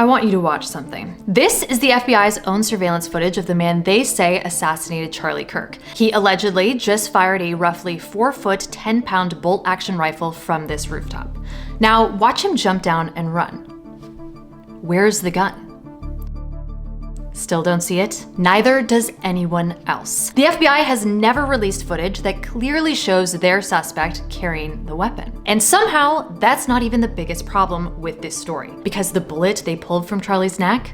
I want you to watch something. This is the FBI's own surveillance footage of the man they say assassinated Charlie Kirk. He allegedly just fired a roughly 4-foot, 10-pound bolt-action rifle from this rooftop. Now, watch him jump down and run. Where's the gun? Still don't see it? Neither does anyone else. The FBI has never released footage that clearly shows their suspect carrying the weapon. And somehow, that's not even the biggest problem with this story, because the bullet they pulled from Charlie's neck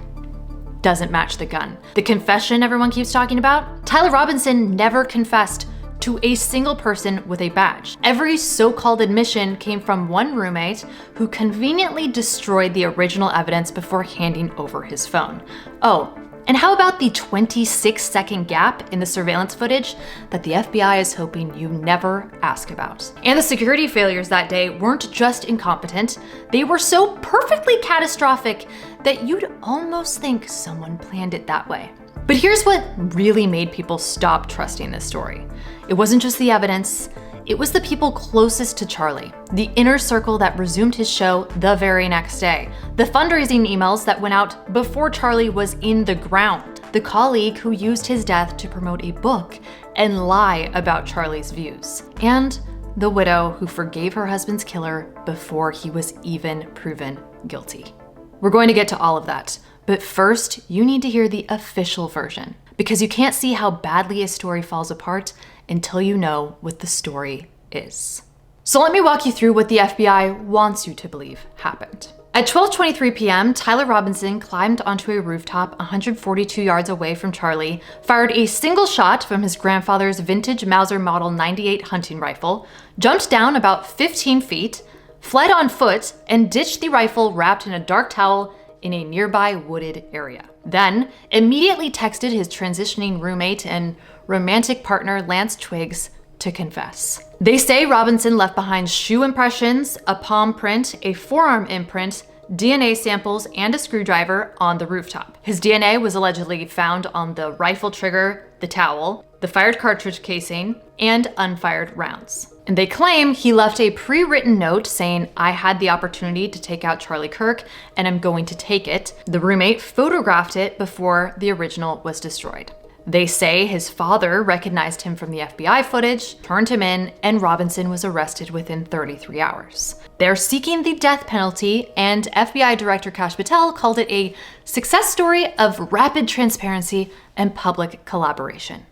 doesn't match the gun. The confession everyone keeps talking about? Tyler Robinson never confessed to a single person with a badge. Every so-called admission came from one roommate who conveniently destroyed the original evidence before handing over his phone. Oh, and how about the 26-second gap in the surveillance footage that the FBI is hoping you never ask about? And the security failures that day weren't just incompetent, they were so perfectly catastrophic that you'd almost think someone planned it that way. But here's what really made people stop trusting this story. It wasn't just the evidence, it was the people closest to Charlie, the inner circle that resumed his show the very next day, the fundraising emails that went out before Charlie was in the ground, the colleague who used his death to promote a book and lie about Charlie's views, and the widow who forgave her husband's killer before he was even proven guilty. We're going to get to all of that, but first, you need to hear the official version, because you can't see how badly a story falls apart until you know what the story is. So let me walk you through what the FBI wants you to believe happened. At 12:23 p.m., Tyler Robinson climbed onto a rooftop 142 yards away from Charlie, fired a single shot from his grandfather's vintage Mauser Model 98 hunting rifle, jumped down about 15 feet, fled on foot, and ditched the rifle wrapped in a dark towel in a nearby wooded area. Then, immediately texted his transitioning roommate and romantic partner Lance Twiggs to confess. They say Robinson left behind shoe impressions, a palm print, a forearm imprint, DNA samples, and a screwdriver on the rooftop. His DNA was allegedly found on the rifle trigger, the towel, the fired cartridge casing, and unfired rounds. And they claim he left a pre-written note saying, "I had the opportunity to take out Charlie Kirk, and I'm going to take it." The roommate photographed it before the original was destroyed. They say his father recognized him from the FBI footage, turned him in, and Robinson was arrested within 33 hours. They're seeking the death penalty, and FBI Director Kash Patel called it a success story of rapid transparency and public collaboration.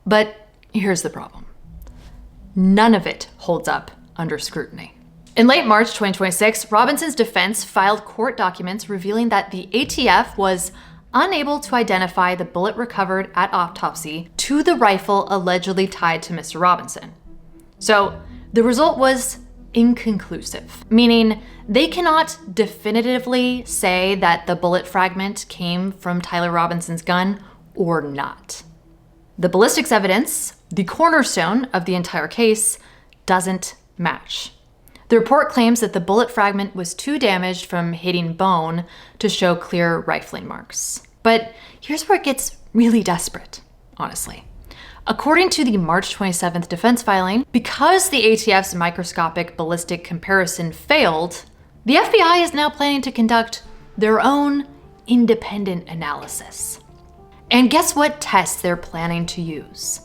But here's the problem. None of it holds up under scrutiny. In late March 2026, Robinson's defense filed court documents revealing that the ATF was unable to identify the bullet recovered at autopsy to the rifle allegedly tied to Mr. Robinson. So the result was inconclusive, meaning they cannot definitively say that the bullet fragment came from Tyler Robinson's gun or not. The ballistics evidence, the cornerstone of the entire case, doesn't match. The report claims that the bullet fragment was too damaged from hitting bone to show clear rifling marks. But here's where it gets really desperate, honestly. According to the March 27th defense filing, because the ATF's microscopic ballistic comparison failed, the FBI is now planning to conduct their own independent analysis. And guess what tests they're planning to use?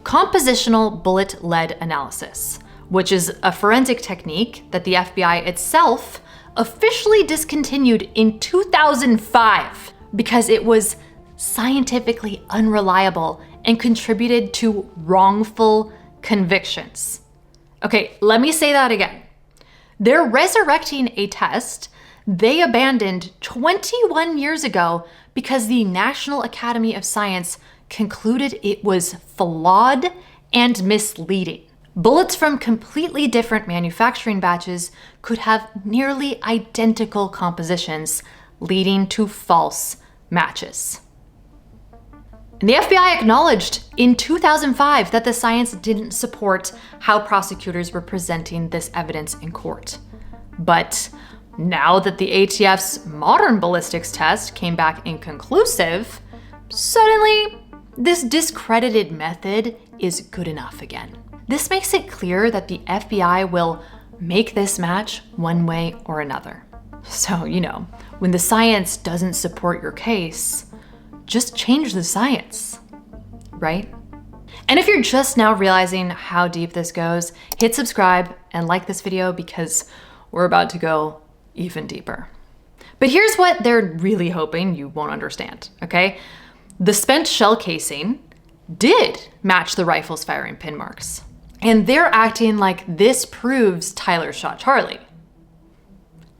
Compositional bullet lead analysis, which is a forensic technique that the FBI itself officially discontinued in 2005 because it was scientifically unreliable and contributed to wrongful convictions. Okay, let me say that again. They're resurrecting a test they abandoned 21 years ago because the National Academy of Science concluded it was flawed and misleading. Bullets from completely different manufacturing batches could have nearly identical compositions, leading to false matches. And the FBI acknowledged in 2005 that the science didn't support how prosecutors were presenting this evidence in court. But now that the ATF's modern ballistics test came back inconclusive, suddenly this discredited method is good enough again. This makes it clear that the FBI will make this match one way or another. So, When the science doesn't support your case, just change the science, right? And if you're just now realizing how deep this goes, hit subscribe and like this video because we're about to go even deeper. But here's what they're really hoping you won't understand, okay? The spent shell casing did match the rifle's firing pin marks. And they're acting like this proves Tyler shot Charlie.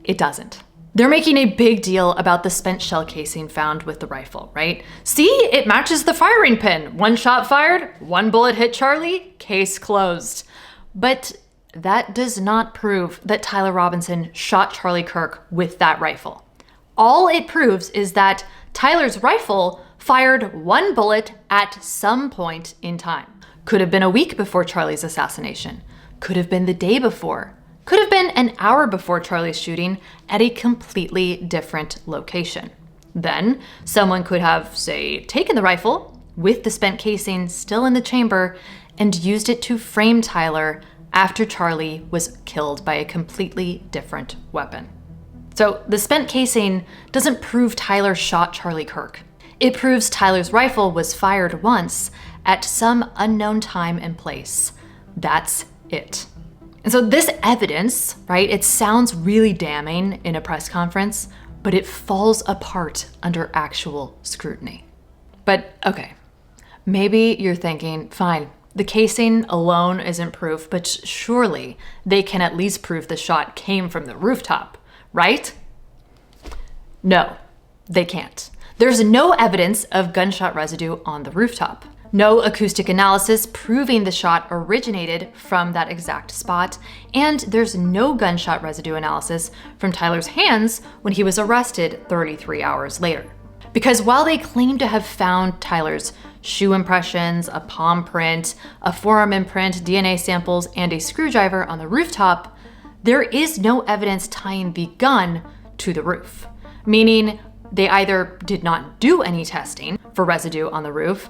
It doesn't. They're making a big deal about the spent shell casing found with the rifle, right? See, it matches the firing pin. One shot fired, one bullet hit Charlie, case closed. But that does not prove that Tyler Robinson shot Charlie Kirk with that rifle. All it proves is that Tyler's rifle fired one bullet at some point in time. Could have been a week before Charlie's assassination. Could have been the day before. Could have been an hour before Charlie's shooting at a completely different location. Then someone could have, say, taken the rifle with the spent casing still in the chamber and used it to frame Tyler after Charlie was killed by a completely different weapon. So the spent casing doesn't prove Tyler shot Charlie Kirk. It proves Tyler's rifle was fired once at some unknown time and place. That's it. And so this evidence, right, it sounds really damning in a press conference, but it falls apart under actual scrutiny. But okay, maybe you're thinking, fine, the casing alone isn't proof, but surely they can at least prove the shot came from the rooftop, right? No, they can't. There's no evidence of gunshot residue on the rooftop. No acoustic analysis proving the shot originated from that exact spot, and there's no gunshot residue analysis from Tyler's hands when he was arrested 33 hours later. Because while they claim to have found Tyler's shoe impressions, a palm print, a forearm imprint, DNA samples, and a screwdriver on the rooftop, there is no evidence tying the gun to the roof, meaning they either did not do any testing for residue on the roof,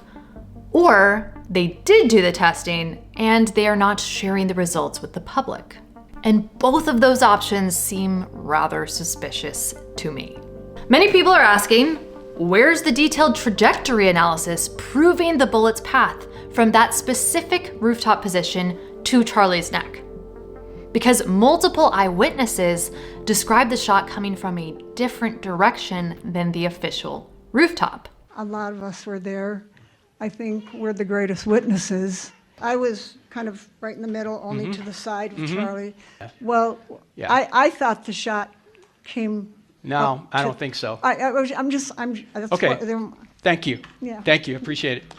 or they did do the testing and they are not sharing the results with the public. And both of those options seem rather suspicious to me. Many people are asking, where's the detailed trajectory analysis proving the bullet's path from that specific rooftop position to Charlie's neck? Because multiple eyewitnesses describe the shot coming from a different direction than the official rooftop. A lot of us were there. I think we're the greatest witnesses. I was kind of right in the middle, only to the side of Charlie. Well, Yeah. I thought the shot came. No, I don't think so. That's Okay. what, Thank you. Yeah. Thank you. Appreciate it.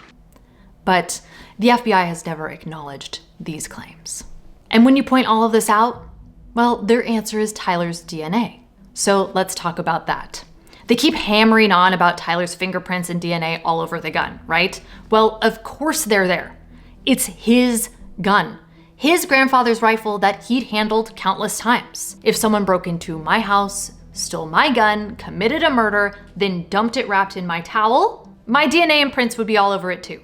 But the FBI has never acknowledged these claims. And when you point all of this out, well, their answer is Tyler's DNA. So let's talk about that. They keep hammering on about Tyler's fingerprints and DNA all over the gun, right? Well, of course they're there. It's his gun, his grandfather's rifle that he'd handled countless times. If someone broke into my house, stole my gun, committed a murder, then dumped it wrapped in my towel, my DNA imprints would be all over it too.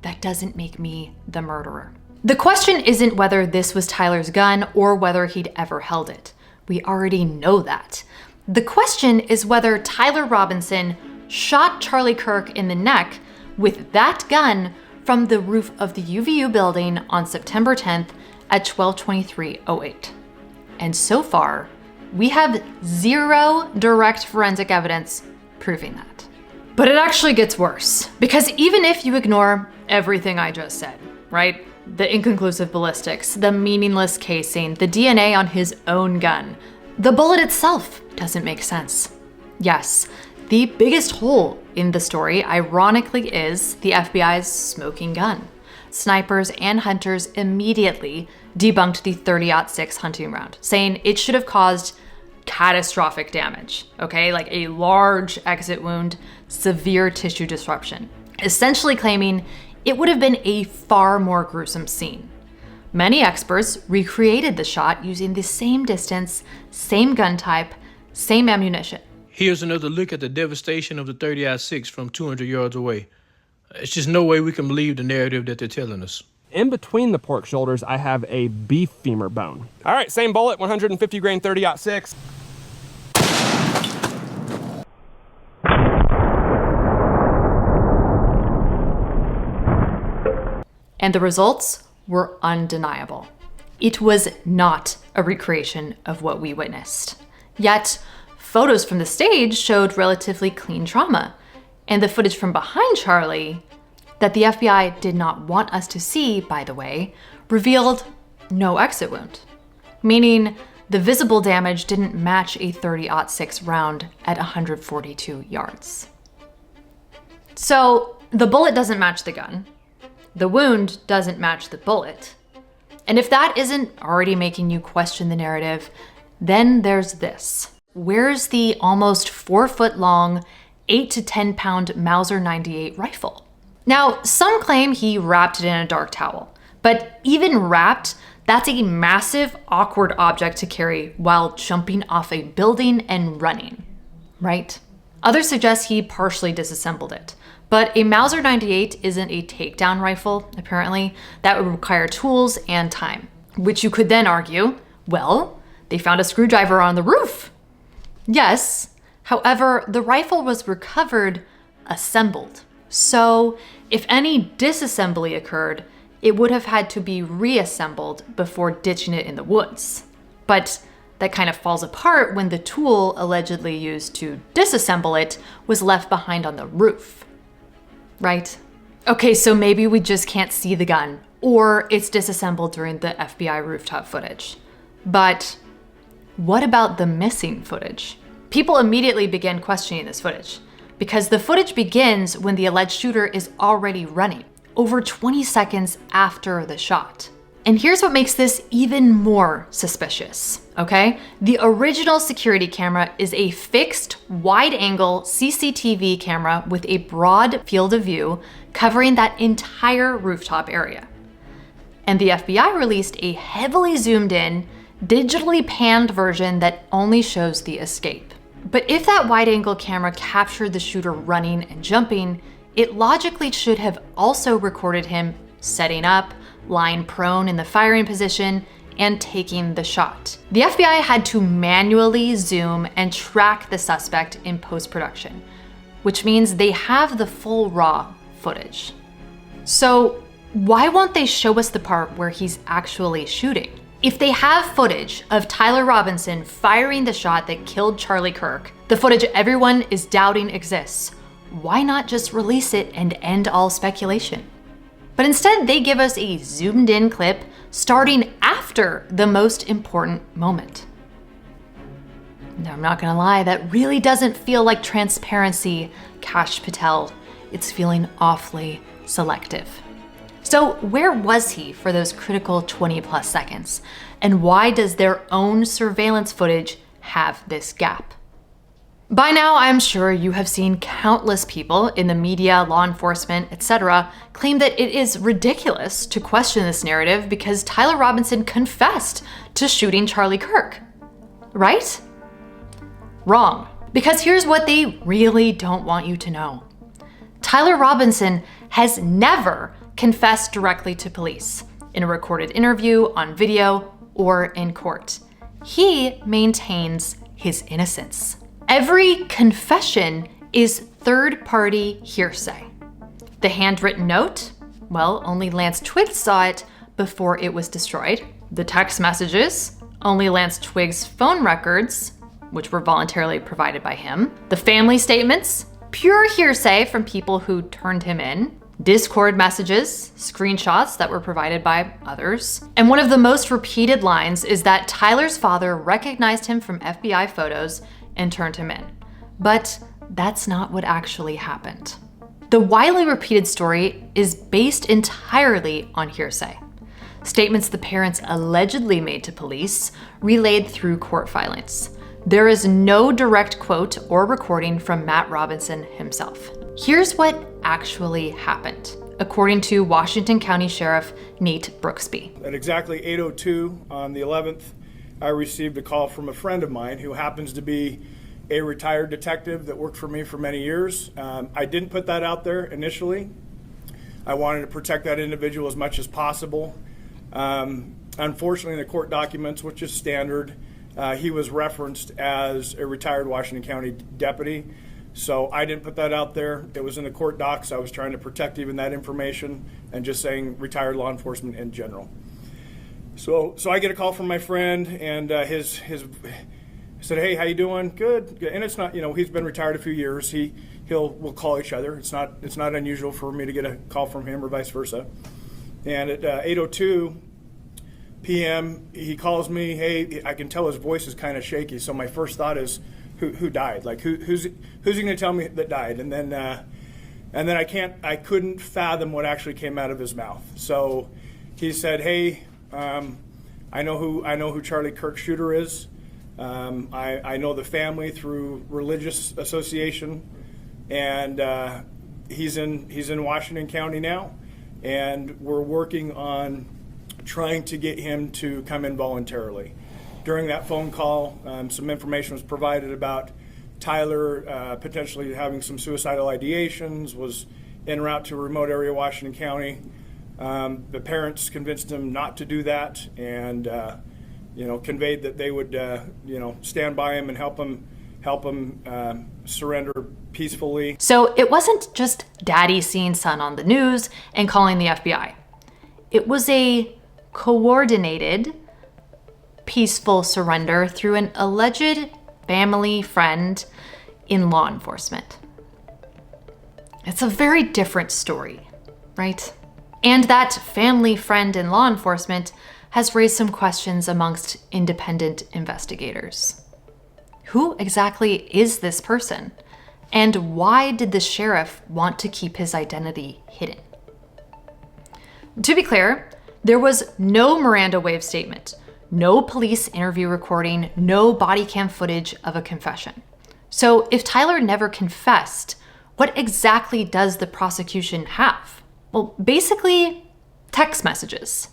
That doesn't make me the murderer. The question isn't whether this was Tyler's gun or whether he'd ever held it. We already know that. The question is whether Tyler Robinson shot Charlie Kirk in the neck with that gun from the roof of the UVU building on September 10th at 12:23:08. And so far, we have zero direct forensic evidence proving that. But it actually gets worse, because even if you ignore everything I just said, right? The inconclusive ballistics, the meaningless casing, the DNA on his own gun, the bullet itself doesn't make sense. Yes, the biggest hole in the story, ironically, is the FBI's smoking gun. Snipers and hunters immediately debunked the .30-06 hunting round, saying it should have caused catastrophic damage, okay? Like a large exit wound, severe tissue disruption, essentially claiming it would have been a far more gruesome scene. Many experts recreated the shot using the same distance, same gun type, same ammunition. Here's another look at the devastation of the .30-06 from 200 yards away. It's just no way we can believe the narrative that they're telling us. In between the pork shoulders, I have a beef femur bone. All right, same bullet, 150 grain .30-06. And the results were undeniable. It was not a recreation of what we witnessed. Yet, photos from the stage showed relatively clean trauma, and the footage from behind Charlie, that the FBI did not want us to see, by the way, revealed no exit wound, meaning the visible damage didn't match a .30-06 round at 142 yards. So the bullet doesn't match the gun, the wound doesn't match the bullet, and if that isn't already making you question the narrative, then there's this. Where's the almost 4-foot-long, 8 to 10-pound Mauser 98 rifle? Now, some claim he wrapped it in a dark towel, but even wrapped, that's a massive, awkward object to carry while jumping off a building and running, right? Others suggest he partially disassembled it, but a Mauser 98 isn't a takedown rifle, apparently. That would require tools and time, which you could then argue, well, they found a screwdriver on the roof. Yes, however, the rifle was recovered assembled. So if any disassembly occurred, it would have had to be reassembled before ditching it in the woods. But that kind of falls apart when the tool allegedly used to disassemble it was left behind on the roof. Right? Okay, so maybe we just can't see the gun, or it's disassembled during the FBI rooftop footage. But what about the missing footage? People immediately began questioning this footage, because the footage begins when the alleged shooter is already running, over 20 seconds after the shot. And here's what makes this even more suspicious, okay? The original security camera is a fixed, wide-angle CCTV camera with a broad field of view covering that entire rooftop area. And the FBI released a heavily zoomed-in, digitally panned version that only shows the escape. But if that wide-angle camera captured the shooter running and jumping, it logically should have also recorded him setting up, lying prone in the firing position, and taking the shot. The FBI had to manually zoom and track the suspect in post-production, which means they have the full raw footage. So why won't they show us the part where he's actually shooting? If they have footage of Tyler Robinson firing the shot that killed Charlie Kirk, the footage everyone is doubting exists, why not just release it and end all speculation? But instead, they give us a zoomed-in clip starting after the most important moment. Now, I'm not gonna lie, that really doesn't feel like transparency, Kash Patel. It's feeling awfully selective. So where was he for those critical 20+ seconds? And why does their own surveillance footage have this gap? By now, I'm sure you have seen countless people in the media, law enforcement, etc., claim that it is ridiculous to question this narrative because Tyler Robinson confessed to shooting Charlie Kirk. Right? Wrong. Because here's what they really don't want you to know. Tyler Robinson has never confessed directly to police in a recorded interview, on video, or in court. He maintains his innocence. Every confession is third-party hearsay. The handwritten note, well, only Lance Twiggs saw it before it was destroyed. The text messages, only Lance Twiggs' phone records, which were voluntarily provided by him. The family statements, pure hearsay from people who turned him in. Discord messages, screenshots that were provided by others. And one of the most repeated lines is that Tyler's father recognized him from FBI photos and turned him in. But that's not what actually happened. The widely repeated story is based entirely on hearsay. Statements the parents allegedly made to police, relayed through court filings. There is no direct quote or recording from Matt Robinson himself. Here's what actually happened, according to Washington County Sheriff Nate Brooksby. At exactly 8:02 on the 11th, I received a call from a friend of mine who happens to be a retired detective that worked for me for many years. I didn't put that out there initially. I wanted to protect that individual as much as possible. Unfortunately, in the court documents, which is standard, he was referenced as a retired Washington County deputy. So I didn't put that out there. It was in the court docs. I was trying to protect even that information and just saying retired law enforcement in general. So I get a call from my friend, and his said, "Hey, how you doing?" Good. And it's not, he's been retired a few years. We'll call each other. It's not unusual for me to get a call from him or vice versa. And at 8:02 p.m., he calls me. Hey, I can tell his voice is kind of shaky. So my first thought is, who died? Like who's he going to tell me that died? And then I couldn't fathom what actually came out of his mouth. So he said, "Hey, I know who Charlie Kirk shooter is. I know the family through religious association, and he's in Washington County now, and we're working on trying to get him to come in voluntarily." During that phone call, some information was provided about Tyler potentially having some suicidal ideations, was en route to a remote area of Washington County. The parents convinced him not to do that, and conveyed that they would stand by him and help him surrender peacefully. So it wasn't just daddy seeing son on the news and calling the FBI. It was a coordinated, peaceful surrender through an alleged family friend in law enforcement. It's a very different story, right? And that family friend in law enforcement has raised some questions amongst independent investigators. Who exactly is this person? And why did the sheriff want to keep his identity hidden? To be clear, there was no Miranda waiver statement, no police interview recording, no body cam footage of a confession. So if Tyler never confessed, what exactly does the prosecution have? Well, basically, text messages.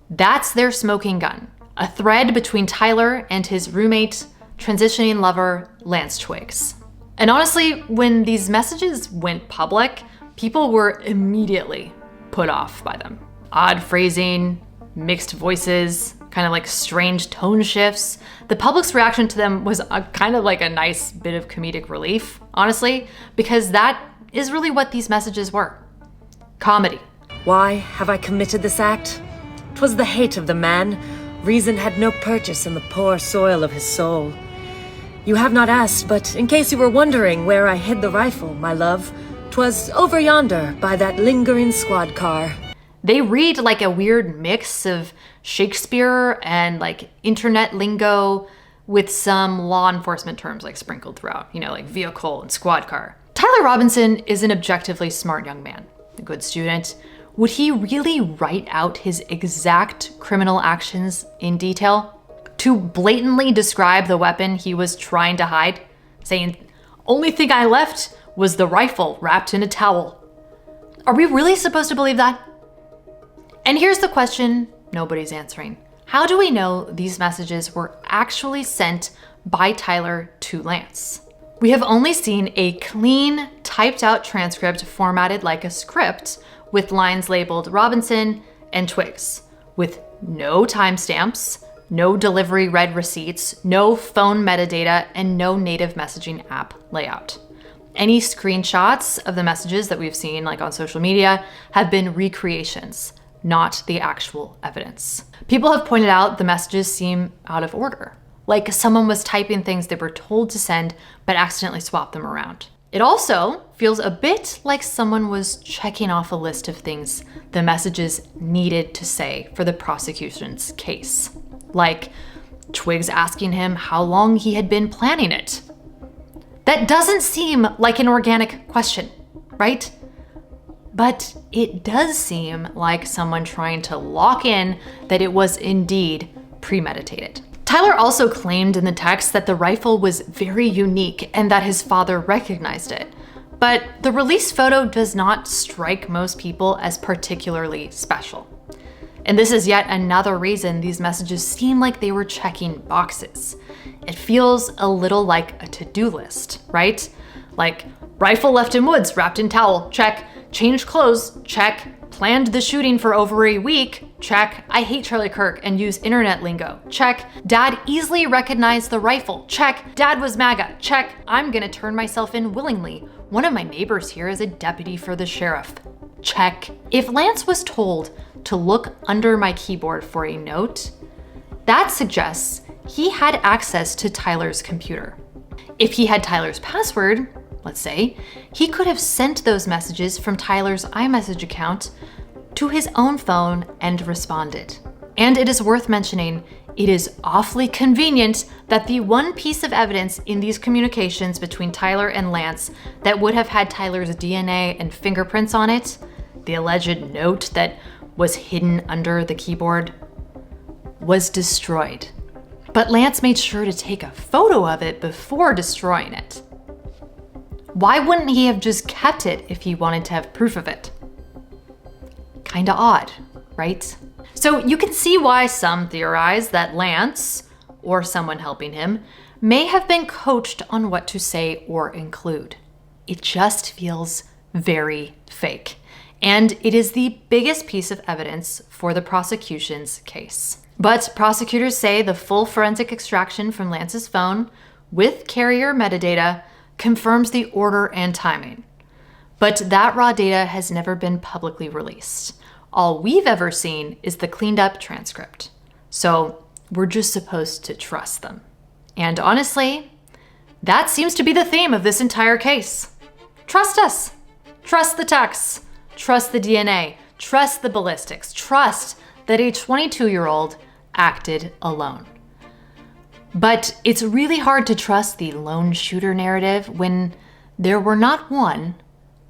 That's their smoking gun. A thread between Tyler and his roommate, transitioning lover, Lance Twiggs. And honestly, when these messages went public, people were immediately put off by them. Odd phrasing, mixed voices, kind of like strange tone shifts. The public's reaction to them was kind of like a nice bit of comedic relief, honestly, because that is really what these messages were. Comedy. Why have I committed this act? 'Twas the hate of the man. Reason had no purchase in the poor soil of his soul. You have not asked, but in case you were wondering where I hid the rifle, my love, 'twas over yonder by that lingering squad car. They read like a weird mix of Shakespeare and like internet lingo with some law enforcement terms like sprinkled throughout, like vehicle and squad car. Tyler Robinson is an objectively smart young man, a good student. Would he really write out his exact criminal actions in detail? To blatantly describe the weapon he was trying to hide, saying, "Only thing I left was the rifle wrapped in a towel." Are we really supposed to believe that? And here's the question nobody's answering. How do we know these messages were actually sent by Tyler to Lance? We have only seen a clean, typed out transcript formatted like a script with lines labeled Robinson and Twiggs, with no timestamps, no delivery read receipts, no phone metadata, and no native messaging app layout. Any screenshots of the messages that we've seen like on social media have been recreations, not the actual evidence. People have pointed out the messages seem out of order, like someone was typing things they were told to send but accidentally swapped them around. It also feels a bit like someone was checking off a list of things the messages needed to say for the prosecution's case, like Twiggs asking him how long he had been planning it. That doesn't seem like an organic question, right? But it does seem like someone trying to lock in that it was indeed premeditated. Tyler also claimed in the text that the rifle was very unique and that his father recognized it. But the release photo does not strike most people as particularly special. And this is yet another reason these messages seem like they were checking boxes. It feels a little like a to-do list, right? Like, rifle left in woods, wrapped in towel, check. Changed clothes, check. Planned the shooting for over a week, Check. I hate Charlie Kirk and use internet lingo. Check. Dad easily recognized the rifle. Check. Dad was MAGA. Check. I'm gonna turn myself in willingly. One of my neighbors here is a deputy for the sheriff. Check. If Lance was told to look under my keyboard for a note, that suggests he had access to Tyler's computer. If he had Tyler's password, let's say, he could have sent those messages from Tyler's iMessage account to his own phone and responded. And it is worth mentioning, it is awfully convenient that the one piece of evidence in these communications between Tyler and Lance that would have had Tyler's DNA and fingerprints on it, the alleged note that was hidden under the keyboard, was destroyed. But Lance made sure to take a photo of it before destroying it. Why wouldn't he have just kept it if he wanted to have proof of it? Kinda odd, right? So you can see why some theorize that Lance, or someone helping him, may have been coached on what to say or include. It just feels very fake. And it is the biggest piece of evidence for the prosecution's case. But prosecutors say the full forensic extraction from Lance's phone with carrier metadata confirms the order and timing. But that raw data has never been publicly released. All we've ever seen is the cleaned up transcript. So we're just supposed to trust them. And honestly, that seems to be the theme of this entire case. Trust us. Trust the texts. Trust the DNA. Trust the ballistics. Trust that a 22-year-old acted alone. But it's really hard to trust the lone shooter narrative when there were not one,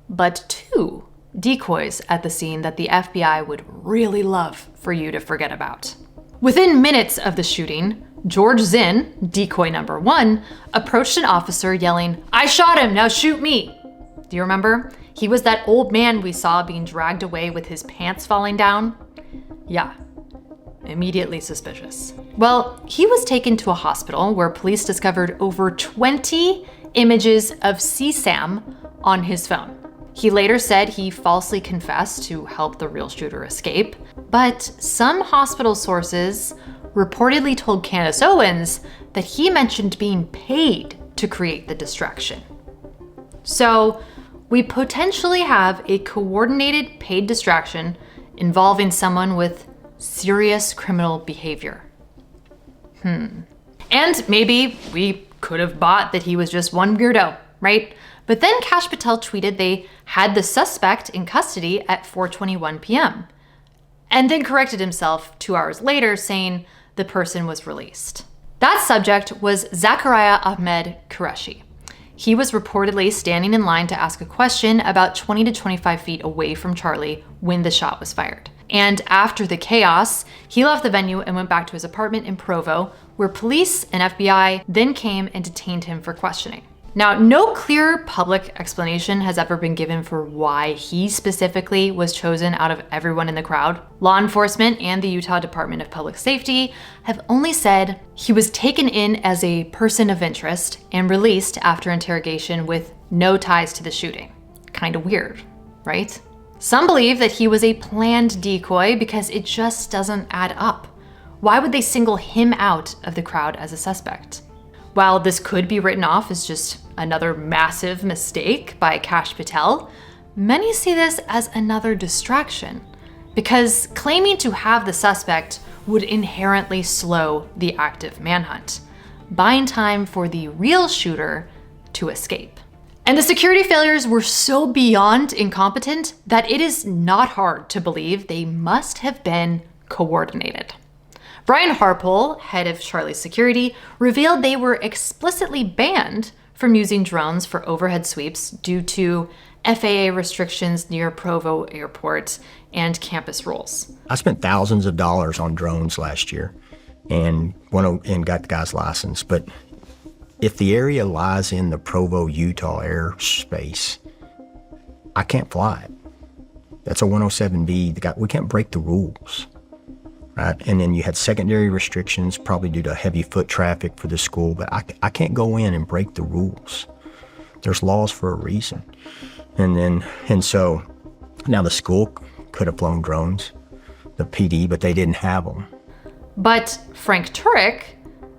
but two decoys at the scene that the FBI would really love for you to forget about. Within minutes of the shooting, George Zinn, decoy number 1, approached an officer yelling, "I shot him, now shoot me!" Do you remember? He was that old man we saw being dragged away with his pants falling down. Yeah, immediately suspicious. Well, he was taken to a hospital where police discovered over 20 images of CSAM on his phone. He later said he falsely confessed to help the real shooter escape, but some hospital sources reportedly told Candace Owens that he mentioned being paid to create the distraction. So we potentially have a coordinated paid distraction involving someone with serious criminal behavior. And maybe we could have bought that he was just one weirdo, right? But then Kash Patel tweeted they had the suspect in custody at 4:21 p.m. and then corrected himself 2 hours later, saying the person was released. That subject was Zachariah Ahmed Qureshi. He was reportedly standing in line to ask a question about 20 to 25 feet away from Charlie when the shot was fired. And after the chaos, he left the venue and went back to his apartment in Provo, where police and FBI then came and detained him for questioning. Now, no clear public explanation has ever been given for why he specifically was chosen out of everyone in the crowd. Law enforcement and the Utah Department of Public Safety have only said he was taken in as a person of interest and released after interrogation with no ties to the shooting. Kinda weird, right? Some believe that he was a planned decoy because it just doesn't add up. Why would they single him out of the crowd as a suspect? While this could be written off as just another massive mistake by Kash Patel, many see this as another distraction because claiming to have the suspect would inherently slow the active manhunt, buying time for the real shooter to escape. And the security failures were so beyond incompetent that it is not hard to believe they must have been coordinated. Brian Harpole, head of Charlie's security, revealed they were explicitly banned from using drones for overhead sweeps due to FAA restrictions near Provo Airport and campus rules. I spent thousands of dollars on drones last year and got the guy's license. But if the area lies in the Provo, Utah airspace, I can't fly it. That's a 107B. We can't break the rules. Right? And then you had secondary restrictions, probably due to heavy foot traffic for the school, but I can't go in and break the rules. There's laws for a reason. And so now the school could have flown drones, the PD, but they didn't have them. But Frank Turek,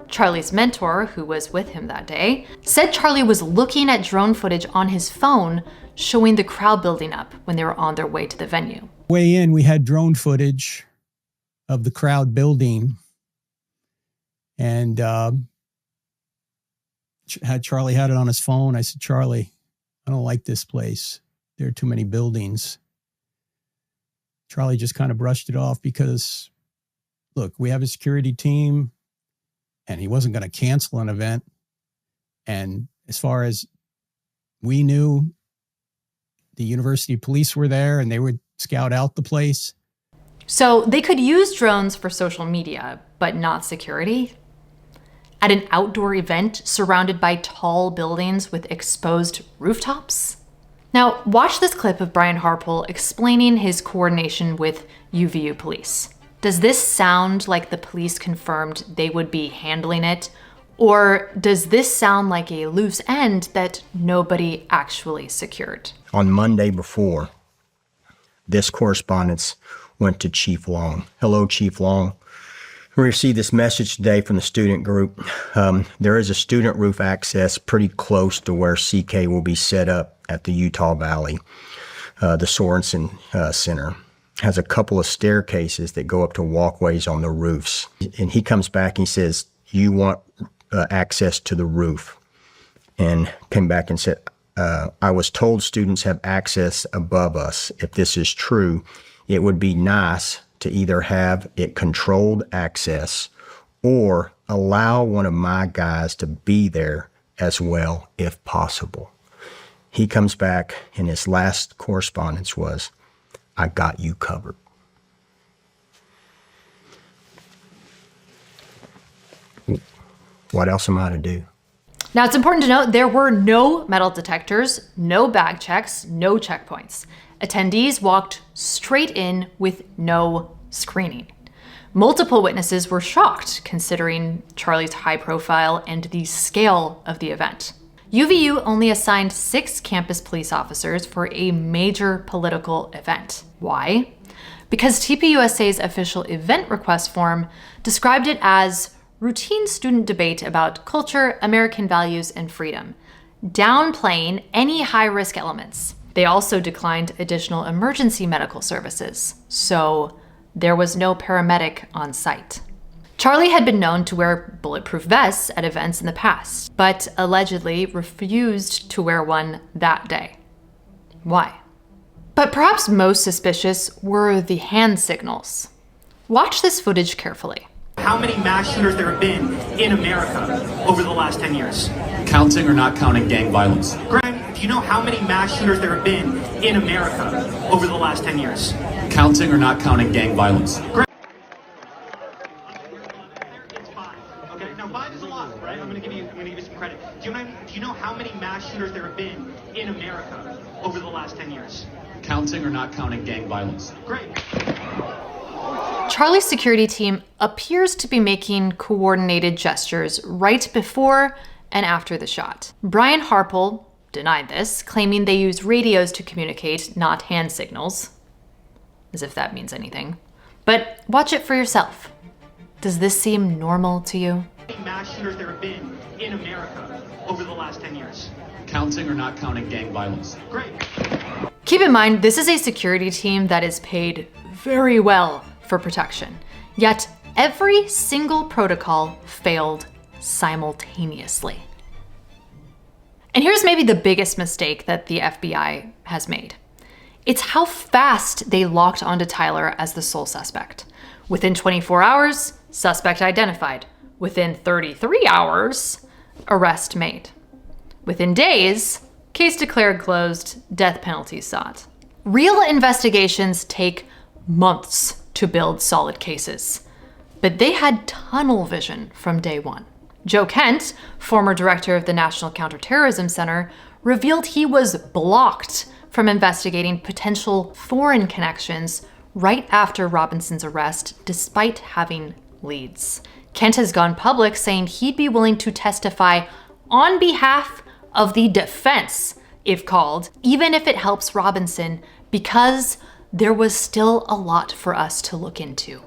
Charlie's mentor, who was with him that day, said Charlie was looking at drone footage on his phone showing the crowd building up when they were on their way to the venue. Way in, we had drone footage of the crowd building, and Charlie had it on his phone. I said, Charlie, I don't like this place. There are too many buildings. Charlie just kind of brushed it off because, look, we have a security team, and he wasn't going to cancel an event. And as far as we knew, the university police were there and they would scout out the place. So they could use drones for social media, but not security? At an outdoor event surrounded by tall buildings with exposed rooftops? Now, watch this clip of Brian Harpole explaining his coordination with UVU police. Does this sound like the police confirmed they would be handling it? Or does this sound like a loose end that nobody actually secured? On Monday before, this correspondence went to Chief Long. Hello, Chief Long. We received this message today from the student group. There is a student roof access pretty close to where CK will be set up at the Utah Valley. The Sorensen Center has a couple of staircases that go up to walkways on the roofs. And he comes back and he says, you want access to the roof? And came back and said, I was told students have access above us. If this is true, it would be nice to either have it controlled access or allow one of my guys to be there as well if possible. He comes back and his last correspondence was, I got you covered. What else am I to do? Now, it's important to note there were no metal detectors, no bag checks, no checkpoints. Attendees walked straight in with no screening. Multiple witnesses were shocked considering Charlie's high profile and the scale of the event. UVU only assigned 6 campus police officers for a major political event. Why? Because TPUSA's official event request form described it as routine student debate about culture, American values, and freedom, downplaying any high-risk elements. They also declined additional emergency medical services, so there was no paramedic on site. Charlie had been known to wear bulletproof vests at events in the past, but allegedly refused to wear one that day. Why? But perhaps most suspicious were the hand signals. Watch this footage carefully. How many mass shooters there have been in America over the last 10 years? Counting or not counting gang violence? Graham, do you know how many mass shooters there have been in America over the last 10 years? Counting or not counting gang violence? Graham. It's 5. Okay, now 5 is a lot, right? I'm gonna give you some credit. Do you know how many mass shooters there have been in America over the last 10 years? Counting or not counting gang violence? Great. Charlie's security team appears to be making coordinated gestures right before and after the shot. Brian Harpole denied this, claiming they use radios to communicate, not hand signals. As if that means anything. But watch it for yourself. Does this seem normal to you? How many mass shooters there have been in America over the last 10 years? Counting or not counting gang violence? Great. Keep in mind, this is a security team that is paid very well for protection. Yet every single protocol failed simultaneously. And here's maybe the biggest mistake that the FBI has made. It's how fast they locked onto Tyler as the sole suspect. Within 24 hours, suspect identified. Within 33 hours, arrest made. Within days, case declared closed, death penalty sought. Real investigations take months to build solid cases, but they had tunnel vision from day one. Joe Kent, former director of the National Counterterrorism Center, revealed he was blocked from investigating potential foreign connections right after Robinson's arrest, despite having leads. Kent has gone public saying he'd be willing to testify on behalf of the defense, if called, even if it helps Robinson, because there was still a lot for us to look into.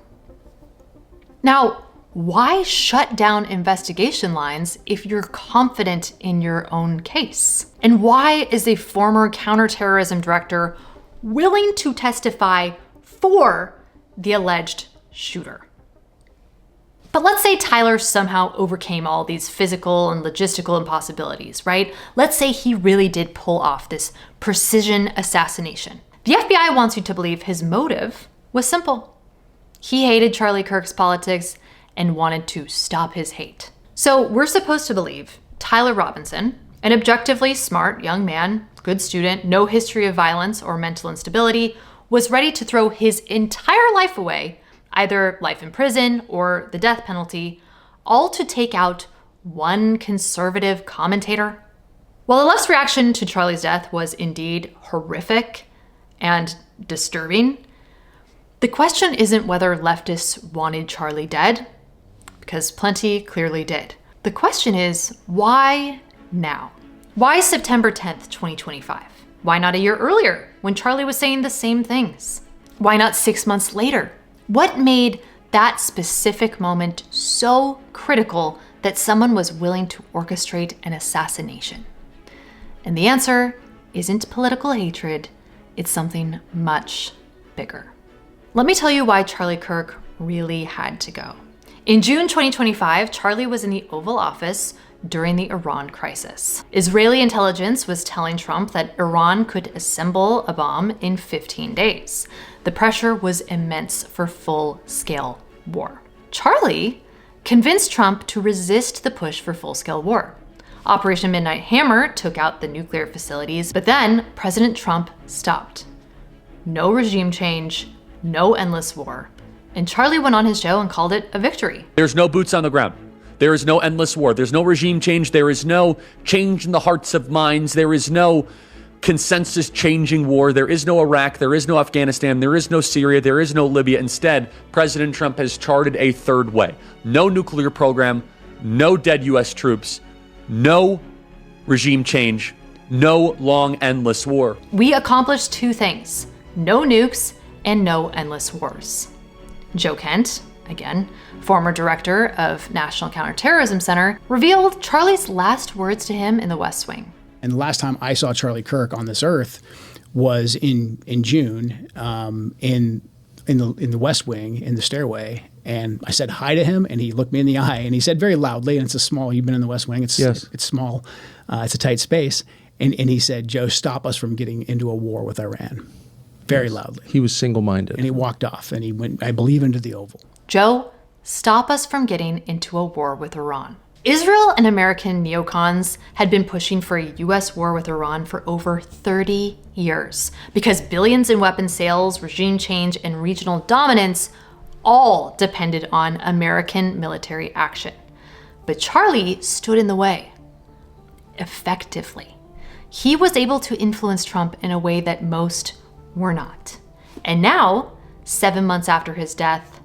Now, why shut down investigation lines if you're confident in your own case? And why is a former counterterrorism director willing to testify for the alleged shooter? But let's say Tyler somehow overcame all these physical and logistical impossibilities, right? Let's say he really did pull off this precision assassination. The FBI wants you to believe his motive was simple. He hated Charlie Kirk's politics and wanted to stop his hate. So we're supposed to believe Tyler Robinson, an objectively smart young man, good student, no history of violence or mental instability, was ready to throw his entire life away, either life in prison or the death penalty, all to take out one conservative commentator? While the left's reaction to Charlie's death was indeed horrific and disturbing, the question isn't whether leftists wanted Charlie dead, because plenty clearly did. The question is, why now? Why September 10th, 2025? Why not a year earlier, when Charlie was saying the same things? Why not 6 months later? What made that specific moment so critical that someone was willing to orchestrate an assassination? And the answer isn't political hatred, it's something much bigger. Let me tell you why Charlie Kirk really had to go. In June 2025, Charlie was in the Oval Office during the Iran crisis. Israeli intelligence was telling Trump that Iran could assemble a bomb in 15 days. The pressure was immense for full-scale war. Charlie convinced Trump to resist the push for full-scale war. Operation Midnight Hammer took out the nuclear facilities, but then President Trump stopped. No regime change, no endless war. And Charlie went on his show and called it a victory. There's no boots on the ground. There is no endless war. There's no regime change. There is no change in the hearts of minds. There is no consensus changing war. There is no Iraq. There is no Afghanistan. There is no Syria. There is no Libya. Instead, President Trump has charted a third way. No nuclear program, no dead U.S. troops, no regime change, no long, endless war. We accomplished two things: no nukes and no endless wars. Joe Kent, again, former director of National Counterterrorism Center, revealed Charlie's last words to him in the West Wing. And the last time I saw Charlie Kirk on this earth was in June in the West Wing, in the stairway. And I said hi to him, and he looked me in the eye, and he said very loudly, and it's a small, you've been in the West Wing, it's small, it's a tight space. And he said, "Joe, stop us from getting into a war with Iran." Very loudly. He was single-minded. And he walked off, and he went, I believe, into the Oval. Joe, stop us from getting into a war with Iran. Israel and American neocons had been pushing for a U.S. war with Iran for over 30 years because billions in weapons sales, regime change, and regional dominance all depended on American military action. But Charlie stood in the way, effectively. He was able to influence Trump in a way that most were not. And now, 7 months after his death,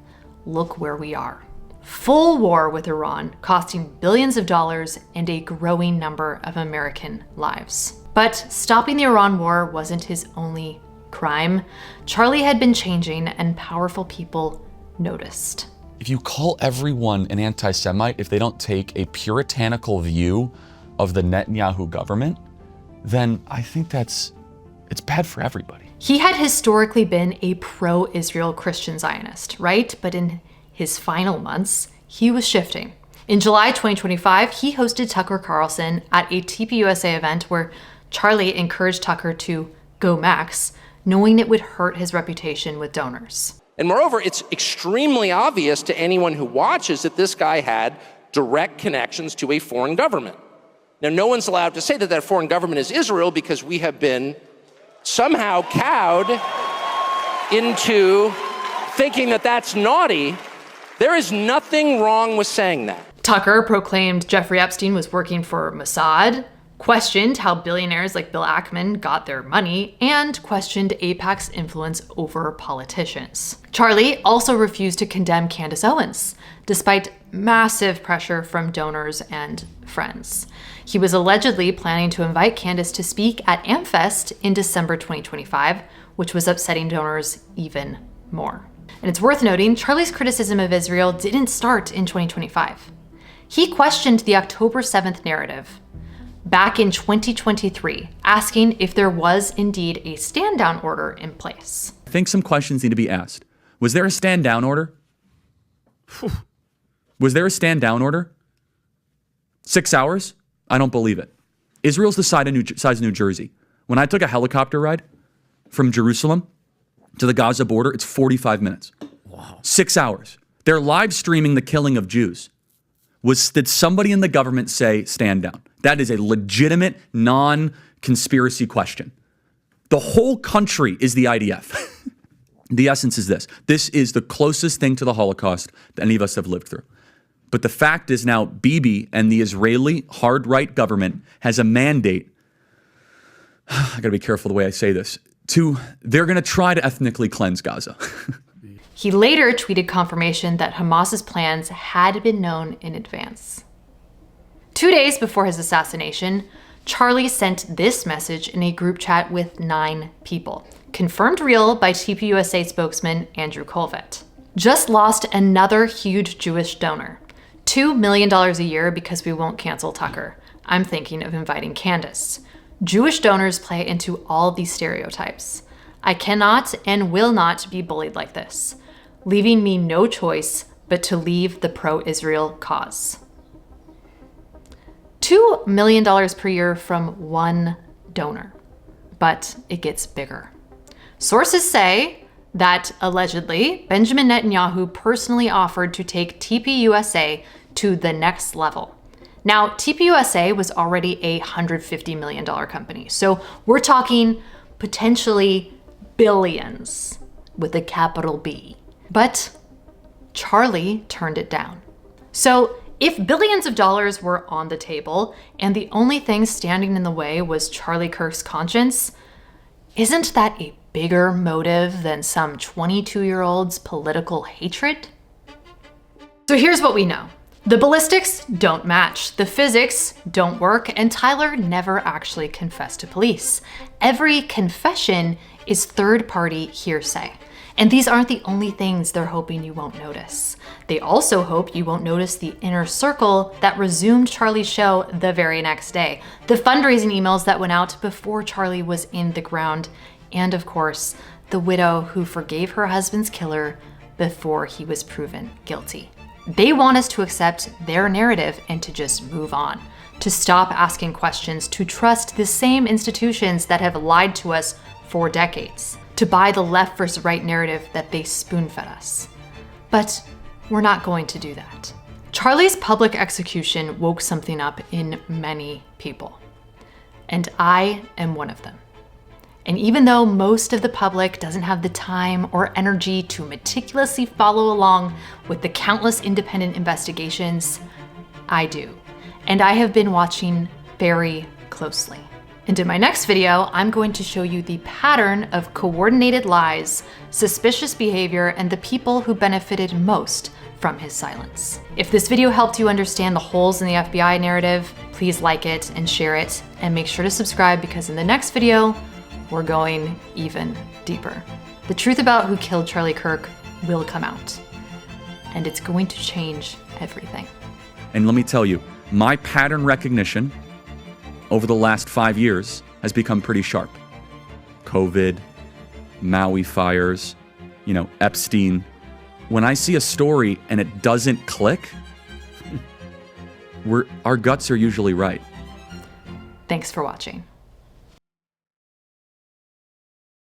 look where we are. Full war with Iran, costing billions of dollars and a growing number of American lives. But stopping the Iran war wasn't his only crime. Charlie had been changing, and powerful people noticed. If you call everyone an anti-Semite, if they don't take a puritanical view of the Netanyahu government, then I think it's bad for everybody. He had historically been a pro-Israel Christian Zionist, right? But in his final months, he was shifting. In July 2025, he hosted Tucker Carlson at a TPUSA event where Charlie encouraged Tucker to go Max, knowing it would hurt his reputation with donors. And moreover, it's extremely obvious to anyone who watches that this guy had direct connections to a foreign government. Now, no one's allowed to say that that foreign government is Israel because we have been somehow cowed into thinking that that's naughty. There is nothing wrong with saying that. Tucker proclaimed Jeffrey Epstein was working for Mossad, questioned how billionaires like Bill Ackman got their money, and questioned AIPAC's influence over politicians. Charlie also refused to condemn Candace Owens, despite massive pressure from donors and friends. He was allegedly planning to invite Candace to speak at AmFest in December 2025, which was upsetting donors even more. And it's worth noting, Charlie's criticism of Israel didn't start in 2025. He questioned the October 7th narrative back in 2023, asking if there was indeed a stand-down order in place. I think some questions need to be asked. Was there a stand-down order? Was there a stand-down order? 6 hours? I don't believe it. Israel's the size of New Jersey. When I took a helicopter ride from Jerusalem to the Gaza border, it's 45 minutes. Wow. 6 hours. They're live streaming the killing of Jews. Did somebody in the government say stand down? That is a legitimate, non-conspiracy question. The whole country is the IDF. The essence is this. This is the closest thing to the Holocaust that any of us have lived through. But the fact is now Bibi and the Israeli hard-right government has a mandate. I got to be careful the way I say this. They're going to try to ethnically cleanse Gaza. He later tweeted confirmation that Hamas's plans had been known in advance. 2 days before his assassination, Charlie sent this message in a group chat with 9 people, confirmed real by TPUSA spokesman Andrew Colvett. Just lost another huge Jewish donor. $2 million a year because we won't cancel Tucker. I'm thinking of inviting Candace. Jewish donors play into all these stereotypes. I cannot and will not be bullied like this, leaving me no choice but to leave the pro-Israel cause. $2 million per year from one donor, but it gets bigger. Sources say that allegedly Benjamin Netanyahu personally offered to take TPUSA to the next level. Now, TPUSA was already a $150 million company, so we're talking potentially billions with a capital B. But Charlie turned it down. So if billions of dollars were on the table and the only thing standing in the way was Charlie Kirk's conscience, isn't that a bigger motive than some 22-year-old's political hatred? So here's what we know. The ballistics don't match, the physics don't work, and Tyler never actually confessed to police. Every confession is third-party hearsay. And these aren't the only things they're hoping you won't notice. They also hope you won't notice the inner circle that resumed Charlie's show the very next day, the fundraising emails that went out before Charlie was in the ground, and of course, the widow who forgave her husband's killer before he was proven guilty. They want us to accept their narrative and to just move on, to stop asking questions, to trust the same institutions that have lied to us for decades, to buy the left versus right narrative that they spoon-fed us. But we're not going to do that. Charlie's public execution woke something up in many people, and I am one of them. And even though most of the public doesn't have the time or energy to meticulously follow along with the countless independent investigations, I do. And I have been watching very closely. And in my next video, I'm going to show you the pattern of coordinated lies, suspicious behavior, and the people who benefited most from his silence. If this video helped you understand the holes in the FBI narrative, please like it and share it, and make sure to subscribe because in the next video, we're going even deeper. The truth about who killed Charlie Kirk will come out, and it's going to change everything. And let me tell you, my pattern recognition over the last 5 years has become pretty sharp. COVID, Maui fires, Epstein. When I see a story and it doesn't click, our guts are usually right. Thanks for watching.